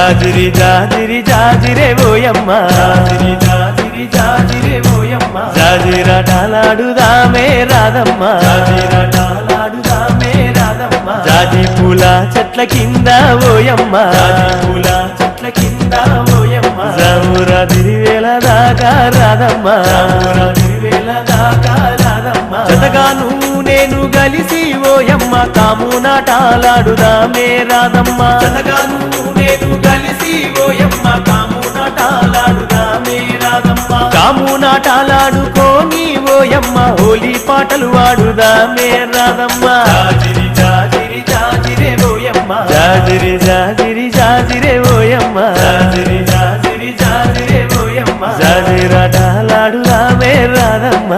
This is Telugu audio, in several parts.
జాజిరి జాజిరి జాజిరే ఓయమ్మ జాజిరి జాజిరి జాజిరే ఓయమ్మ జాజిరాటలాడుదామే రాధమ్మ జాజిరాటలాడుదామే రాధమ్మ జాజి పూల చెట్ల కింద ఓయమ్మ జాజి పూల చెట్ల కింద ఓయమ్మ జామురా తిరివేళ దాకా రాధమ్మ జామురా తిరివేళ దాకా రాధమ్మ జతగాను నేను గలిసి ఓయమ్మ కాము నాటాలాడుదామే రాధమ్మ జతగాను నేను గలిసి ఓయమ్మ కాము నాటాలాడుదామే రాధమ్మ కాము నాటాలాడుకోని ఓయమ్మ హోలీ పాటలు వాడుదామే రాధమ్మ జాజిరి జాజిరి జాజిరే ఓయమ్మ జాజిరి జాజిరి జాజిరే ఓయమ్మ జాజిరి జాజిరి జాజిరే ఓయమ్మ జాజిరాటలాడుదామే రాధమ్మ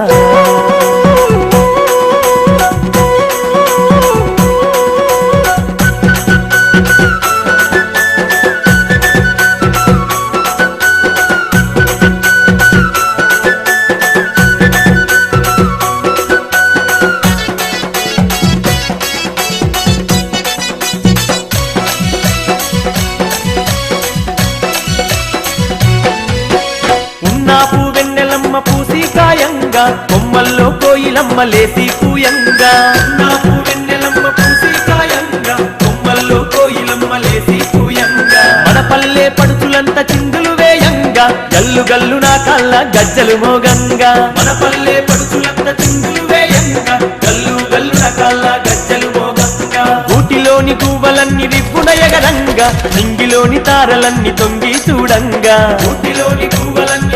నాపు వెన్నెలమ్మ పూసి కాయంగా కొమ్మల్లో కోయిలమ్మ లేసి కూయంగా నాపు వెన్నెలమ్మ పూసి కాయంగా కొమ్మల్లో కోయిలమ్మ లేసి కూయంగా మన పల్లె పడుచులంత చిందులు వేయంగా గల్లు గల్లు నా కళ్ళ గజ్జలు మోగంగా మన పల్లె పడుచులంత చిందులు వేయంగా గల్లు గల్లు నా కళ్ళ గజ్జలు మోగంగా ఊటిలోని గువ్వలన్నీ రిప్పున ఎగరంగా నింగిలోని తారలన్నీ తొంగి చూడంగా ఊటిలోని గువ్వలన్నీ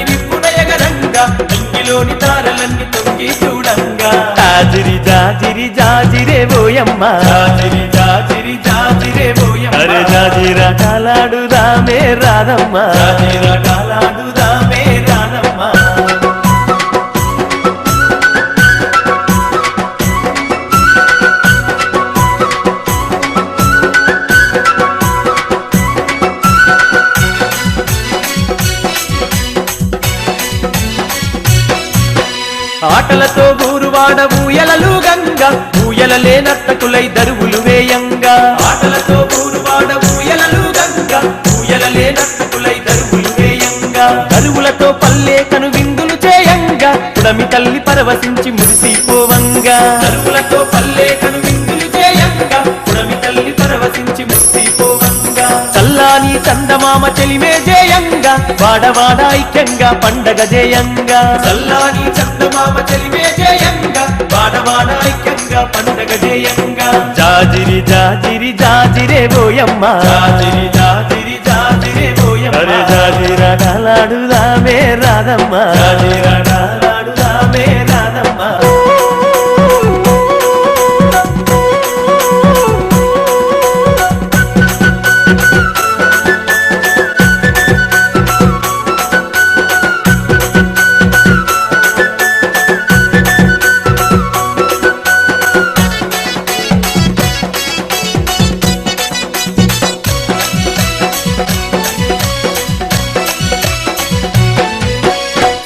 ఇంగిలోని తారలన్నీ తొంగి చూడంగా జాజిరి జాజిరి జాజిరే ఓయమ్మ జాజిరి జాజిరి జాజిరే ఓయమ్మ అరే జాజిరాటలాడుదామే రాధమ్మ జాజిరాటలాడుదామే రాధమ్మ ఆటలతో ఊరువాడ ఊయలలు గంగా ఊయలలే నర్తకులై దరువులు వేయంగా ఆటలతో ఊరువాడ ఊయలలు గంగా ఊయలలే నర్తకులై దరువులు వేయంగా దరువులతో పల్లె కను విందులు చేయంగా పుడమి తల్లి పరవశించి మురిసిపోవంగా దరువులతో పల్లె కను విందులు చేయంగా పుడమి తల్లి పరవశించి మురిసిపోవంగా చల్లాని చందమామ చెలిమే జేయంగా వాడవాడ ఐక్యంగా పండగ జేయంగా చల్లాని చందమామ చెలిమే జేయంగా వాడవాడ ఐక్యంగా పండగ జేయంగా జాజిరి జాజిరి జాజిరే ఓయమ్మ జాజిరి జాజిరి జాజిరే ఓయమ్మ అరే జాజిరాటలాడుదామే రాధమ్మ జాజిరాటలాడుదామే రాధమ్మ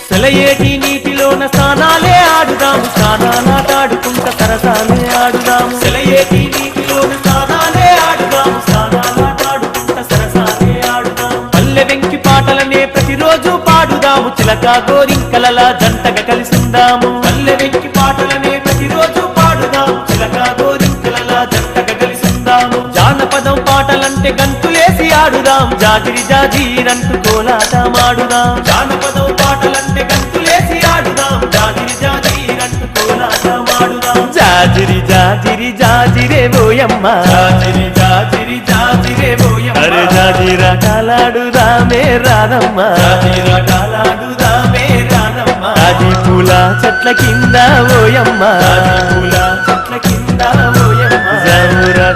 సెలయేటి నీటిలోన స్నానాలే ఆడుదాము స్నానాలాటాడుకుంట సరసాలే ఆడుదాము సెలయేటి నీటిలోన స్నానాలే ఆడుదాము స్నానాలాటాడుకుంట సరసాలే ఆడుదాము పల్లె వెంకి పాటలనే ప్రతిరోజు పాడుదాము చిలక గోరింకలలా జంటగా కలిసిందాము పల్లె వెంకి పాటలనే ప్రతిరోజు పాడుదాము చిలక గోరింకలలా జంటగా కలిసిందాము జానపదం పాటలంటే గంతులేసి ఆడుదాం జాజిరి జాజిరంటూ కోలాటమాడుదాం జానపదం పాటలంటే గంతులేసి ఆడుదాం జాజిరి జాజిరంటూ కోలాటమాడుదాం జాజిరి జాజిరి జాజిరే ఓయమ్మ జాజిరి జాజిరి జాజిరే ఓయమ్మ అరే జాజిరాటలాడుదామే రాధమ్మ జాజిరాటలాడుదామే రాధమ్మ జాజి పూల చెట్ల కింద ఓయమ్మ జాజి పూల చెట్ల కింద ఓయమ్మ జామురా